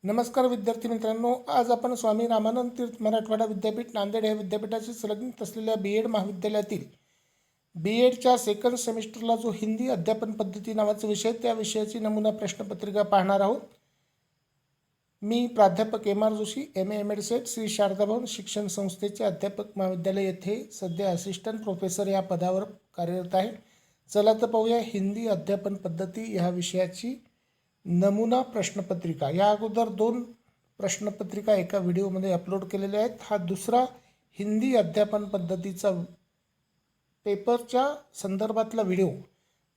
नमस्कार विद्यार्थी मित्रांनो, आज आपण स्वामी रामानंद तीर्थ मराठवाडा विद्यापीठ नांदेड या विद्यापीठाशी संलग्नित असलेल्या B.Ed महाविद्यालयातील B.Edच्या सेकंड सेमिस्टरला जो हिंदी अध्यापन पद्धती नावाचा विषय त्या विषयाची नमुना प्रश्नपत्रिका पाहणार आहोत। मी प्राध्यापक M.R. Joshi MA M.Ed SET Shri Sharada Bhavan शिक्षण संस्थेचे अध्यापक महाविद्यालय येथे सध्या असिस्टंट प्रोफेसर या पदावर कार्यरत आहे। चला तर पाहूया हिंदी अध्यापन पद्धती या विषयाची नमुना प्रश्नपत्रिका। या अगोदर 2 प्रश्नपत्रिका एका व्हिडिओमध्ये अपलोड केलेल्या आहेत। हा दुसरा हिंदी अध्यापन पद्धतीचा पेपरच्या संदर्भातला व्हिडिओ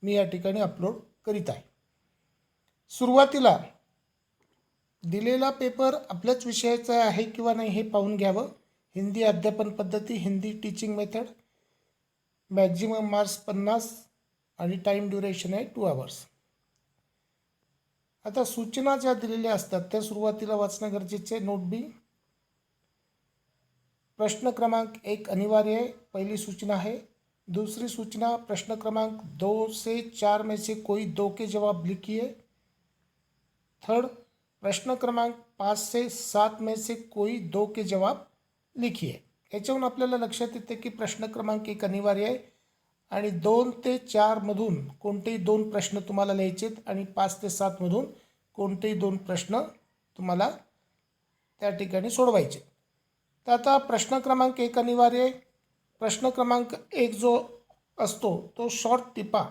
मी या ठिकाणी अपलोड करीत आहे। सुरुवातीला दिलेला पेपर आपल्याच विषयाचा आहे किंवा नाही हे पाहून घ्यावं। हिंदी अध्यापन पद्धती, Hindi teaching method, maximum marks 50 आणि टाइम ड्युरेशन आहे 2 आवर्स। आता सूचना ज्या दिलेल्या असतात त्या सुरुवातीला वाचणं गरजेचे आहे। नोट बी, प्रश्न क्रमांक 1 अनिवार्य है। पहली सूचना है। दूसरी सूचना, प्रश्न क्रमांक 2 से 4 में से कोई 2 के जवाब लिखिए। थर्ड, प्रश्न क्रमांक 5 से 7 में से कोई 2 के जवाब लिखिए। याच्यावरून आपल्याला लक्षात येते की प्रश्न क्रमांक 1 अनिवार्य आहे आणि 2 ते 4 मधून कोणतेही 2 प्रश्न तुम्हाला लिहायचे आणि 5 ते 7 मधून कोणतेही 2 प्रश्न तुम्हाला त्या ठिकाणी सोडवायचे। तर आता प्रश्न क्रमांक 1 अनिवार्य आहे। प्रश्न क्रमांक 1 जो असतो तो शॉर्ट टिपा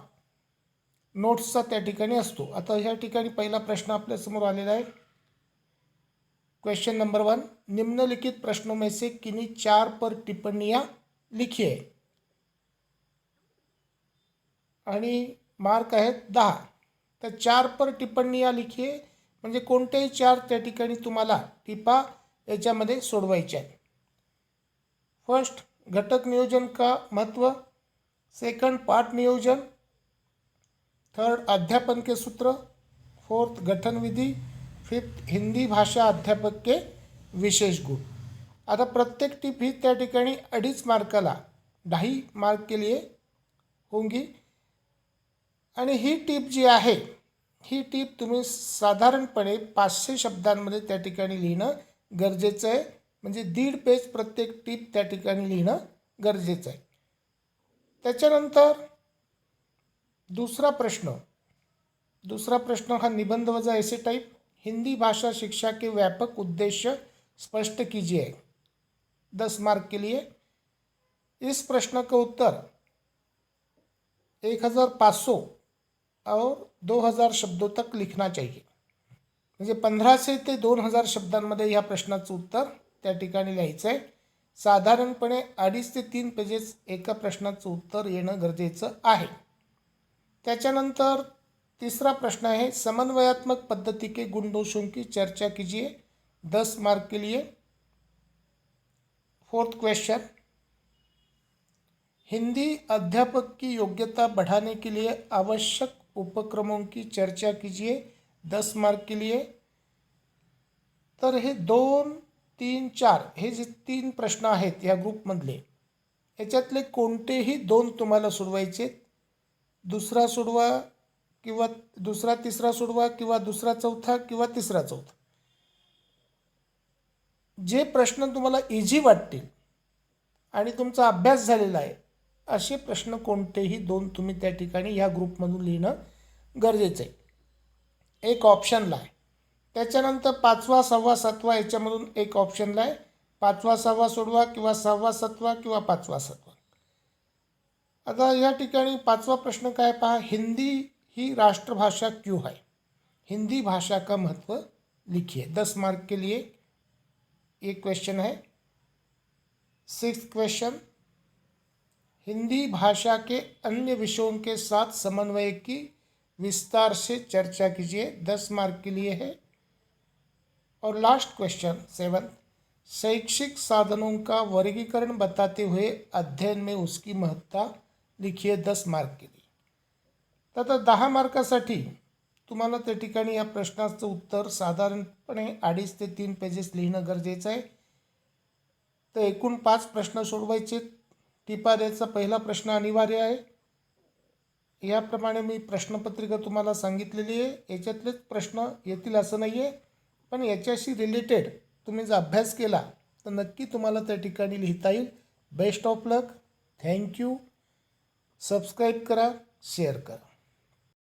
नोट्सचा त्या ठिकाणी असतो। आता ह्या ठिकाणी पहिला प्रश्न आपल्या समोर आलेला आहे। क्वेश्चन नंबर 1, निम्नलिखित प्रश्नों में से किन्हीं 4 पर टिप्पणियां लिखिए आणि मार्क आहेत 10। तर 4 पर टिप्पणियां लिखिए म्हणजे कोणतेही 4 त्या ठिकाणी तुम्हाला टिपा याच्यामध्ये सोडवायचे आहेत। फर्स्ट, घटक नियोजन का महत्व। सेकंड, पाठ नियोजन। थर्ड, अध्यापन के सूत्र। फोर्थ, गठन विधि। फिफ्थ, हिंदी भाषा अध्यापक के विशेष गुण। आता प्रत्येक टिप ही त्या ठिकाणी 2.5 मार्काला 2.5 मार्क के लिए होंगी आणि ही टिप जी आहे ही टिप तुम्ही साधारणपणे 500 शब्दांमध्ये त्या ठिकाणी लिहिणं गरजेचं आहे। म्हणजे 1.5 पेज प्रत्येक टिप त्या ठिकाणी लिहिणं गरजेचं आहे। त्याच्यानंतर दूसरा प्रश्न हा निबंध वजा ऐसे टाइप। हिंदी भाषा शिक्षा के व्यापक उद्देश्य स्पष्ट कीजिए, 10 मार्क के लिए। इस प्रश्न का उत्तर 1500 और 2000 शब्दों तक लिखना चाहिए। म्हणजे 1500 ते 2000 शब्दांमध्ये या प्रश्नाचं उत्तर त्या ठिकाणी लिहायचं आहे। साधारणपणे 2.5 ते 3 पेजेस एका प्रश्नाचं उत्तर येणं गरजेचं आहे। त्याच्यानंतर तीसरा प्रश्न है, समन्वयात्मक पद्धति के गुण दोषों की चर्चा कीजिए, 10 मार्क के लिए। फोर्थ क्वेश्चन, हिंदी अध्यापक की योग्यता बढ़ाने के लिए आवश्यक उपक्रमों की चर्चा कीजिए, 10 मार्क के लिए। तर हे 2, 3, 4 हे जे 3 प्रश्न आहेत या ग्रुपमधले याच्यातले कोणतेही 2 तुम्हाला सोडवायचे। दुसरा सोडवा किंवा दुसरा तिसरा सोडवा किंवा दुसरा चौथा किंवा तिसरा चौथा। जे प्रश्न तुम्हाला इझी वाटतील आणि तुमचा अभ्यास झालेला आहे असे प्रश्न कोणतेही 2 तुम्ही त्या ठिकाणी या ग्रुपमधून लिहिणं गरजेचं आहे। एक ऑप्शनला आहे। त्याच्यानंतर 5वा 6वा 7वा याच्यामधून एक ऑप्शनला आहे। 5वा 6वा सोडवा किंवा 6वा 7वा किंवा 5वा 7वा। आता या ठिकाणी 5वा प्रश्न काय पहा, हिंदी ही राष्ट्रभाषा क्यों है, हिंदी भाषा का महत्व लिखिए, 10 मार्क के लिए ये क्वेश्चन है। 6th क्वेश्चन, हिंदी भाषा के अन्य विषयों के साथ समन्वय की विस्तार से चर्चा कीजिए, 10 मार्क के लिए है। और लास्ट क्वेश्चन 7th, शैक्षिक साधनों का वर्गीकरण बताते हुए अध्ययन में उसकी महत्ता लिखिए, 10 मार्क के लिए। तर 10 मार्कासाठी तुम्हाला त्या ठिकाणी या प्रश्नाचं उत्तर साधारणपणे 2.5 ते 3 पेजेस लिहिणं गरजेचं आहे। तर एकूण 5 प्रश्न सोडवायचे। टिपा द्यायचा पहिला प्रश्न अनिवार्य आहे। याप्रमाणे मी प्रश्नपत्रिका तुम्हाला सांगितलेली आहे। याच्यातलेच प्रश्न येतील असं नाही आहे। पण याच्याशी रिलेटेड तुम्ही जर अभ्यास केला तर नक्की तुम्हाला त्या ठिकाणी लिहिता येईल. Best of luck. Thank you. Subscribe करा, शेअर करा.